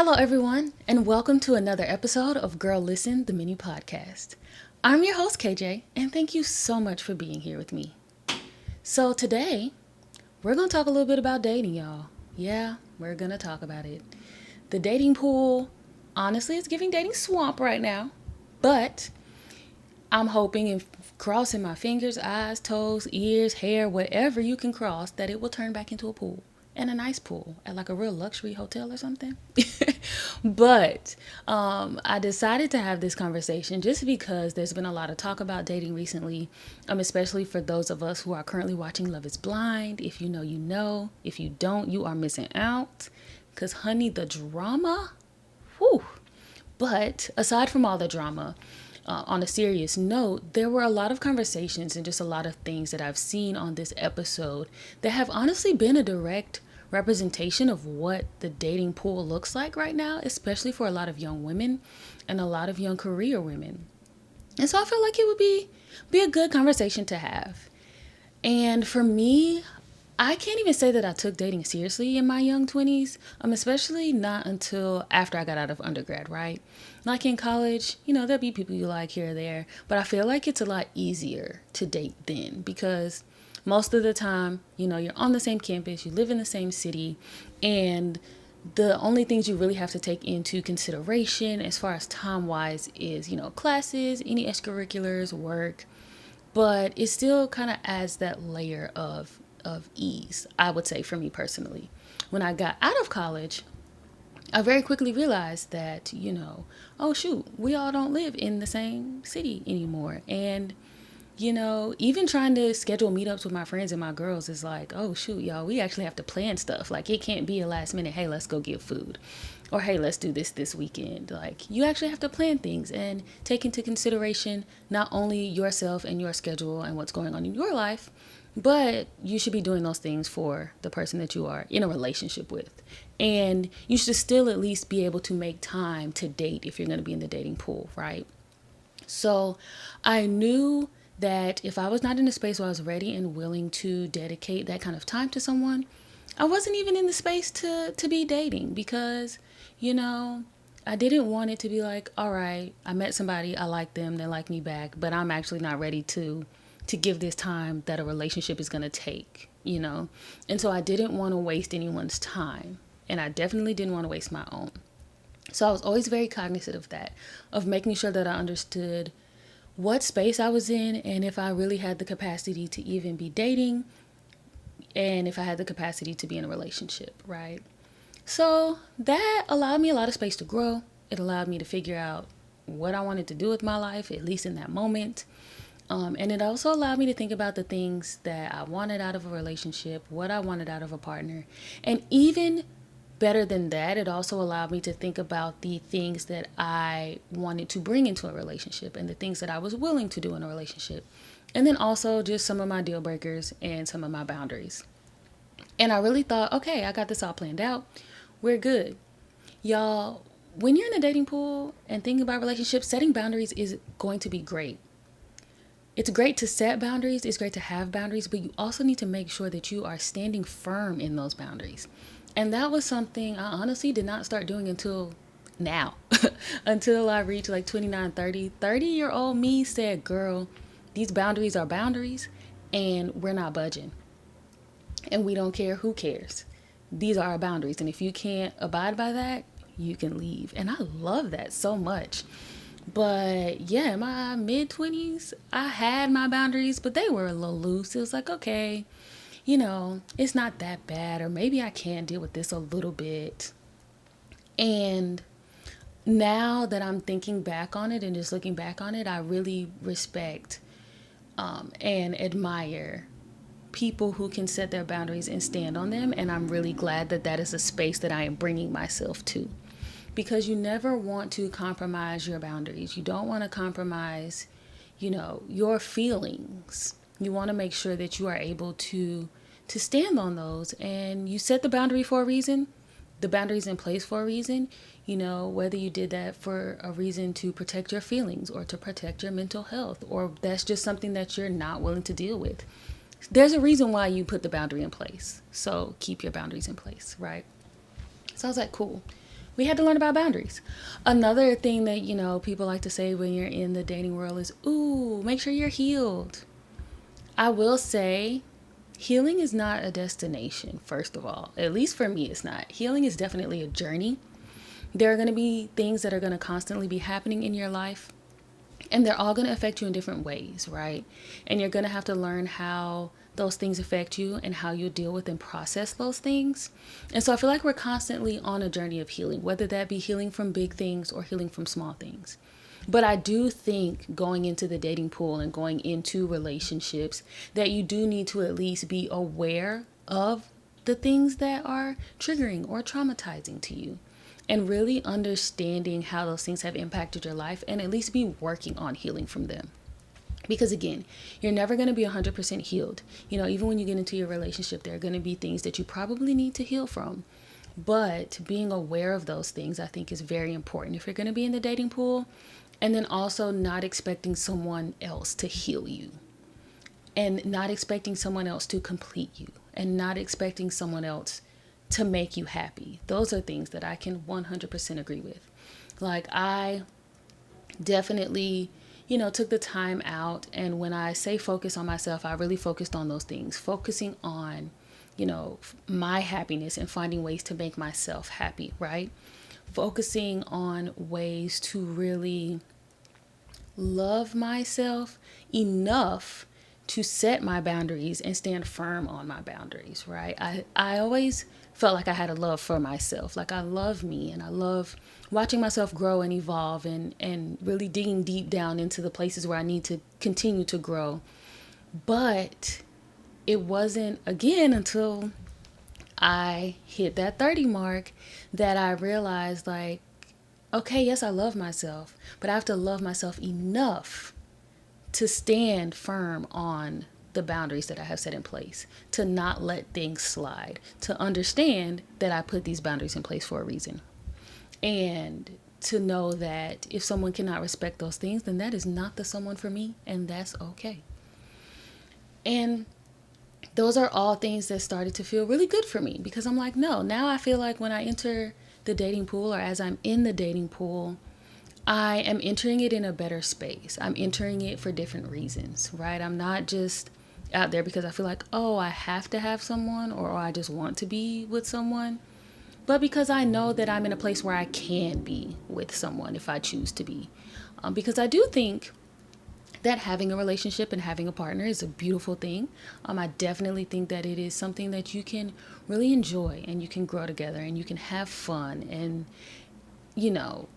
Hello, everyone, and welcome to another episode of Girl Listen, the mini podcast. I'm your host, KJ, and thank you so much for being here with me. So, today, we're going to talk a little bit about dating, y'all. Yeah, we're going to talk about it. The dating pool, honestly, is giving dating swamp right now, but I'm hoping and crossing my fingers, eyes, toes, ears, hair, whatever you can cross, that it will turn back into a pool. And a nice pool at like a real luxury hotel or something. But I decided to have this conversation just because there's been a lot of talk about dating recently, especially for those of us who are currently watching Love is Blind. If you know, you know. If you don't, you are missing out. Because, honey, the drama, whew. But aside from all the drama, on a serious note, there were a lot of conversations and just a lot of things that I've seen on this episode that have honestly been a direct representation of what the dating pool looks like right now, especially for a lot of young women and a lot of young career women. And so I feel like it would be a good conversation to have. And for me, I can't even say that I took dating seriously in my young 20s, especially not until after I got out of undergrad, right? Like in college, there'll be people you like here or there, but I feel like it's a lot easier to date then because most of the time, you're on the same campus, you live in the same city, and the only things you really have to take into consideration as far as time-wise is, classes, any extracurriculars, work, but it still kind of adds that layer of ease, I would say, for me personally. When I got out of college, I very quickly realized that, oh shoot, we all don't live in the same city anymore. And, even trying to schedule meetups with my friends and my girls is like, oh shoot, y'all, we actually have to plan stuff. Like, it can't be a last minute, hey, let's go get food. Or, hey, let's do this weekend. Like, you actually have to plan things and take into consideration not only yourself and your schedule and what's going on in your life, but you should be doing those things for the person that you are in a relationship with. And you should still at least be able to make time to date if you're going to be in the dating pool, right? So I knew that if I was not in a space where I was ready and willing to dedicate that kind of time to someone, I wasn't even in the space to be dating because, I didn't want it to be like, all right, I met somebody, I like them, they like me back, but I'm actually not ready to give this time that a relationship is going to take. And so I didn't want to waste anyone's time, and I definitely didn't want to waste my own. So I was always very cognizant of that, of making sure that I understood what space I was in and if I really had the capacity to even be dating and if I had the capacity to be in a relationship, right? So that allowed me a lot of space to grow. It allowed me to figure out what I wanted to do with my life, at least in that moment. And it also allowed me to think about the things that I wanted out of a relationship, what I wanted out of a partner. And even better than that, it also allowed me to think about the things that I wanted to bring into a relationship and the things that I was willing to do in a relationship. And then also just some of my deal breakers and some of my boundaries. And I really thought, okay, I got this all planned out. We're good. Y'all, when you're in a dating pool and thinking about relationships, setting boundaries is going to be great. It's great to set boundaries. It's great to have boundaries, but you also need to make sure that you are standing firm in those boundaries. And that was something I honestly did not start doing until now, until I reached like 29, 30. 30-year-old me said, girl, these boundaries are boundaries and we're not budging. And we don't care who cares. These are our boundaries. And if you can't abide by that, you can leave. And I love that so much. But yeah, in my mid-20s, I had my boundaries, but they were a little loose. It was like, okay, it's not that bad, or maybe I can deal with this a little bit. And now that I'm thinking back on it and just looking back on it, I really respect and admire people who can set their boundaries and stand on them. And I'm really glad that that is a space that I am bringing myself to. Because you never want to compromise your boundaries. You don't want to compromise, your feelings. You want to make sure that you are able to stand on those. And you set the boundary for a reason. The boundary's in place for a reason. Whether you did that for a reason to protect your feelings or to protect your mental health, or that's just something that you're not willing to deal with. There's a reason why you put the boundary in place. So keep your boundaries in place, right? So I was like, cool. We had to learn about boundaries. Another thing that, people like to say when you're in the dating world is, ooh, make sure you're healed. I will say healing is not a destination, first of all. At least for me, it's not. Healing is definitely a journey. There are going to be things that are going to constantly be happening in your life, and they're all going to affect you in different ways, right? And you're going to have to learn how those things affect you and how you deal with and process those things. And so I feel like we're constantly on a journey of healing, whether that be healing from big things or healing from small things. But I do think going into the dating pool and going into relationships that you do need to at least be aware of the things that are triggering or traumatizing to you, and really understanding how those things have impacted your life, and at least be working on healing from them. Because again, you're never going to be 100% healed. Even when you get into your relationship, there are going to be things that you probably need to heal from. But being aware of those things, I think, is very important if you're going to be in the dating pool. And then also not expecting someone else to heal you, and not expecting someone else to complete you, and not expecting someone else to make you happy. Those are things that I can 100% agree with. Like, I definitely, took the time out. And when I say focus on myself, I really focused on those things, focusing on, my happiness and finding ways to make myself happy, right? Focusing on ways to really love myself enough to set my boundaries and stand firm on my boundaries, right? I always felt like I had a love for myself. Like, I love me, and I love watching myself grow and evolve, and really digging deep down into the places where I need to continue to grow. But it wasn't, again, until I hit that 30 mark that I realized, like, okay, yes, I love myself, but I have to love myself enough to stand firm on the boundaries that I have set in place, to not let things slide, to understand that I put these boundaries in place for a reason. And to know that if someone cannot respect those things, then that is not the someone for me, and that's okay. And those are all things that started to feel really good for me, because I'm like, no, now I feel like when I enter the dating pool, or as I'm in the dating pool, I am entering it in a better space. I'm entering it for different reasons, right? I'm not just out there because I feel like, oh, I have to have someone, or I just want to be with someone, but because I know that I'm in a place where I can be with someone if I choose to be. Because I do think that having a relationship and having a partner is a beautiful thing. I definitely think that it is something that you can really enjoy, and you can grow together, and you can have fun. And,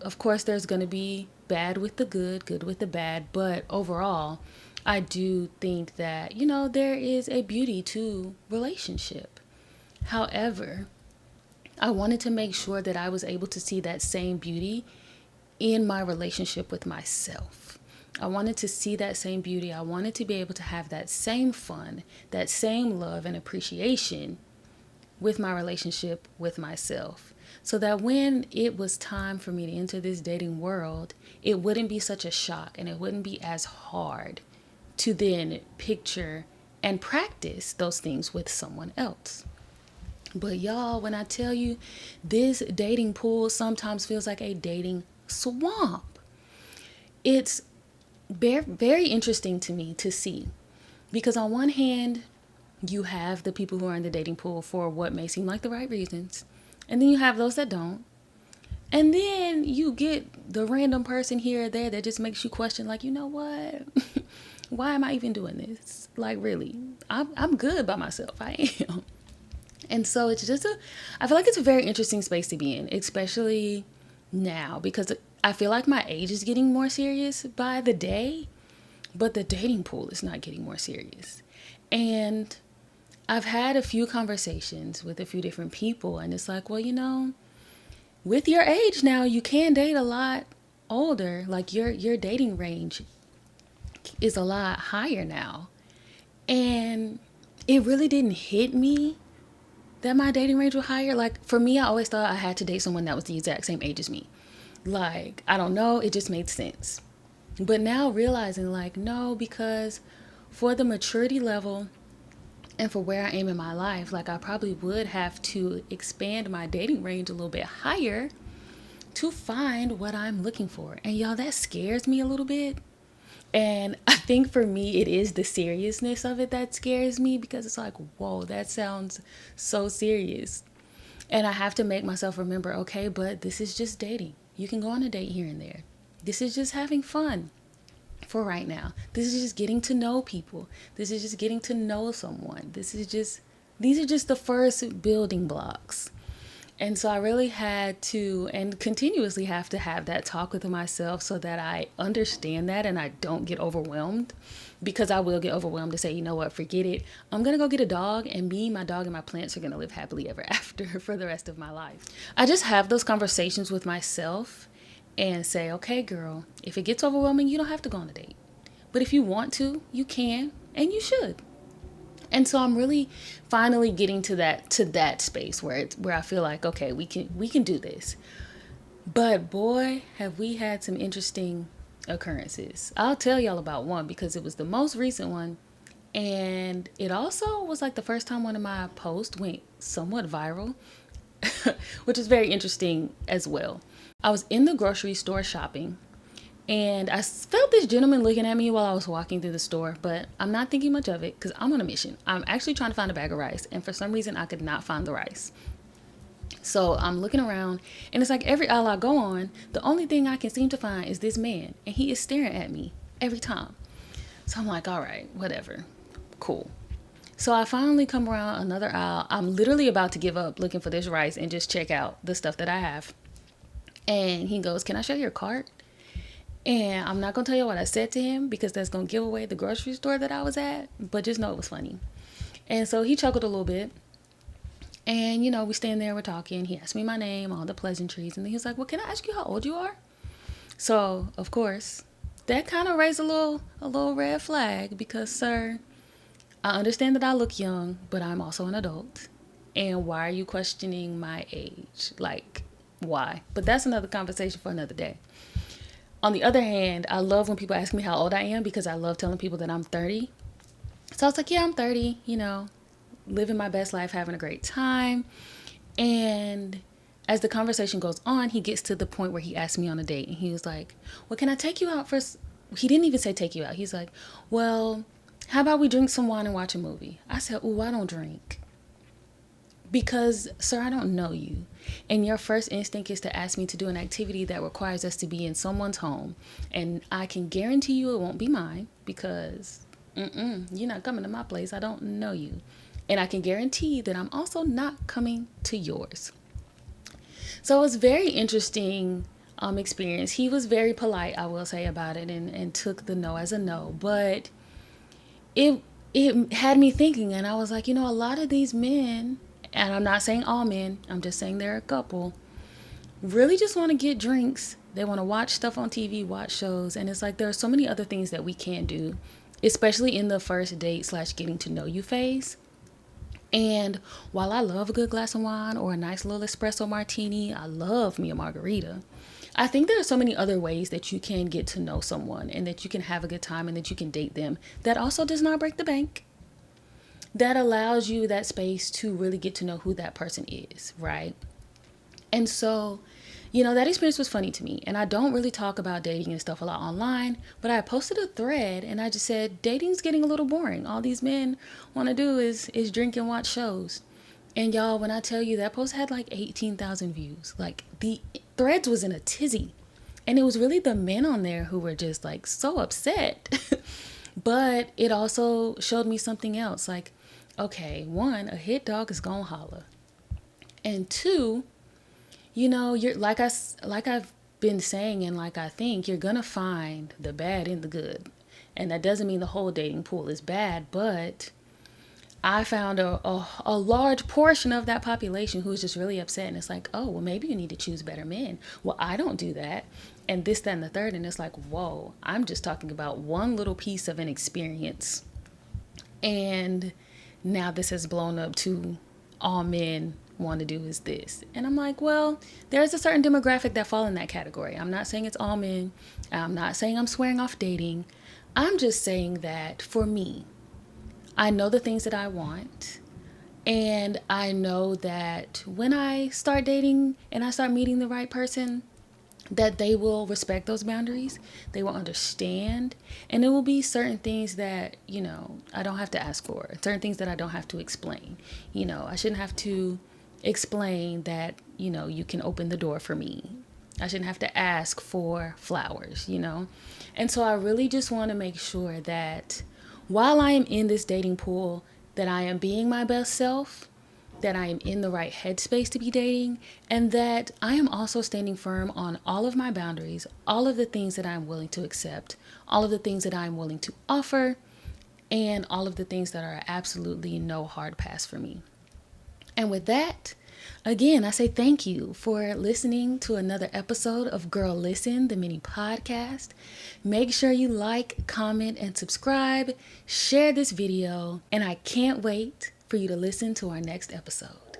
of course, there's going to be bad with the good, good with the bad. But overall, I do think that, there is a beauty to relationship. However, I wanted to make sure that I was able to see that same beauty in my relationship with myself. I wanted to see that same beauty. I wanted to be able to have that same fun, that same love and appreciation with my relationship with myself, so that when it was time for me to enter this dating world, it wouldn't be such a shock, and it wouldn't be as hard to then picture and practice those things with someone else. But y'all, when I tell you, this dating pool sometimes feels like a dating swamp. It's very, very interesting to me to see, because on one hand, you have the people who are in the dating pool for what may seem like the right reasons, and then you have those that don't. And then you get the random person here or there that just makes you question, like, you know what? Why am I even doing this? Like, really, I'm good by myself. I am. And so it's just I feel like it's a very interesting space to be in, especially now, because I feel like my age is getting more serious by the day, but the dating pool is not getting more serious. And I've had a few conversations with a few different people, and it's like, well, with your age now, you can date a lot older. Like, your dating range is a lot higher now. And it really didn't hit me that my dating range was higher. Like, for me, I always thought I had to date someone that was the exact same age as me. Like, I don't know, it just made sense. But now realizing, like, no, because for the maturity level and for where I am in my life, like, I probably would have to expand my dating range a little bit higher to find what I'm looking for. And y'all, that scares me a little bit. And I think for me, it is the seriousness of it that scares me, because it's like, whoa, that sounds so serious. And I have to make myself remember, okay, but this is just dating. You can go on a date here and there. This is just having fun for right now. This is just getting to know people. This is just getting to know someone. These are just the first building blocks. And so I really had to, and continuously have to have that talk with myself so that I understand that and I don't get overwhelmed, because I will get overwhelmed to say, you know what, forget it. I'm going to go get a dog, and me, my dog, and my plants are going to live happily ever after for the rest of my life. I just have those conversations with myself and say, okay, girl, if it gets overwhelming, you don't have to go on a date. But if you want to, you can, and you should. And so I'm really finally getting to that space where I feel like, okay, we can do this. But boy, have we had some interesting occurrences. I'll tell y'all about one because it was the most recent one, and it also was like the first time one of my posts went somewhat viral, which is very interesting as well. I was in the grocery store shopping, and I felt this gentleman looking at me while I was walking through the store, but I'm not thinking much of it because I'm on a mission. I'm actually trying to find a bag of rice, and for some reason I could not find the rice. So I'm looking around, and it's like every aisle I go on, the only thing I can seem to find is this man, and he is staring at me every time. So I'm like, all right, whatever, cool. So I finally come around another aisle. I'm literally about to give up looking for this rice and just check out the stuff that I have. And he goes, can I show you your cart? And I'm not going to tell you what I said to him because that's going to give away the grocery store that I was at, but just know it was funny. And so he chuckled a little bit. And, we stand there, we're talking. He asked me my name, all the pleasantries. And then he was like, well, can I ask you how old you are? So, of course, that kind of raised a little red flag because, sir, I understand that I look young, but I'm also an adult. And why are you questioning my age? Like, why? But that's another conversation for another day. On the other hand, I love when people ask me how old I am because I love telling people that I'm 30. So I was like, yeah, I'm 30, living my best life, having a great time. And as the conversation goes on, he gets to the point where he asked me on a date, and he was like, well, can I take you out first? He didn't even say take you out. He's like, well, how about we drink some wine and watch a movie? I said, oh, I don't drink. Because, sir, I don't know you. And your first instinct is to ask me to do an activity that requires us to be in someone's home. And I can guarantee you it won't be mine because you're not coming to my place. I don't know you. And I can guarantee that I'm also not coming to yours. So it was very interesting experience. He was very polite, I will say, about it, and took the no as a no. But it had me thinking, and I was like, a lot of these men, and I'm not saying all men, I'm just saying there are a couple, really just want to get drinks. They want to watch stuff on TV, watch shows. And it's like there are so many other things that we can do, especially in the first date / getting to know you phase. And while I love a good glass of wine or a nice little espresso martini, I love me a margarita. I think there are so many other ways that you can get to know someone and that you can have a good time and that you can date them that also does not break the bank. That allows you that space to really get to know who that person is, right? And so, that experience was funny to me. And I don't really talk about dating and stuff a lot online, but I posted a thread and I just said, dating's getting a little boring. All these men want to do is drink and watch shows. And y'all, when I tell you that post had like 18,000 views, like the threads was in a tizzy. And it was really the men on there who were just like so upset. But it also showed me something else. Like, okay, one, a hit dog is gonna holler. And two, you're like I've been saying, and like I think you're gonna find the bad in the good. And that doesn't mean the whole dating pool is bad, but I found a large portion of that population who is just really upset. And it's like, oh, well, maybe you need to choose better men. Well, I don't do that. And this, that, and the third. And it's like, whoa, I'm just talking about one little piece of an experience. And now this has blown up to all men want to do is this. And I'm like, well, there's a certain demographic that fall in that category. I'm not saying it's all men. I'm not saying I'm swearing off dating. I'm just saying that for me, I know the things that I want. And I know that when I start dating and I start meeting the right person, that they will respect those boundaries, they will understand, and there will be certain things that, I don't have to ask for, certain things that I don't have to explain. I shouldn't have to explain that, you can open the door for me. I shouldn't have to ask for flowers. And so I really just want to make sure that while I am in this dating pool, that I am being my best self, that I am in the right headspace to be dating, and that I am also standing firm on all of my boundaries, all of the things that I'm willing to accept, all of the things that I'm willing to offer, and all of the things that are absolutely no hard pass for me. And with that, again, I say thank you for listening to another episode of Girl Listen, the mini podcast. Make sure you like, comment, and subscribe. Share this video, and I can't wait for you to listen to our next episode.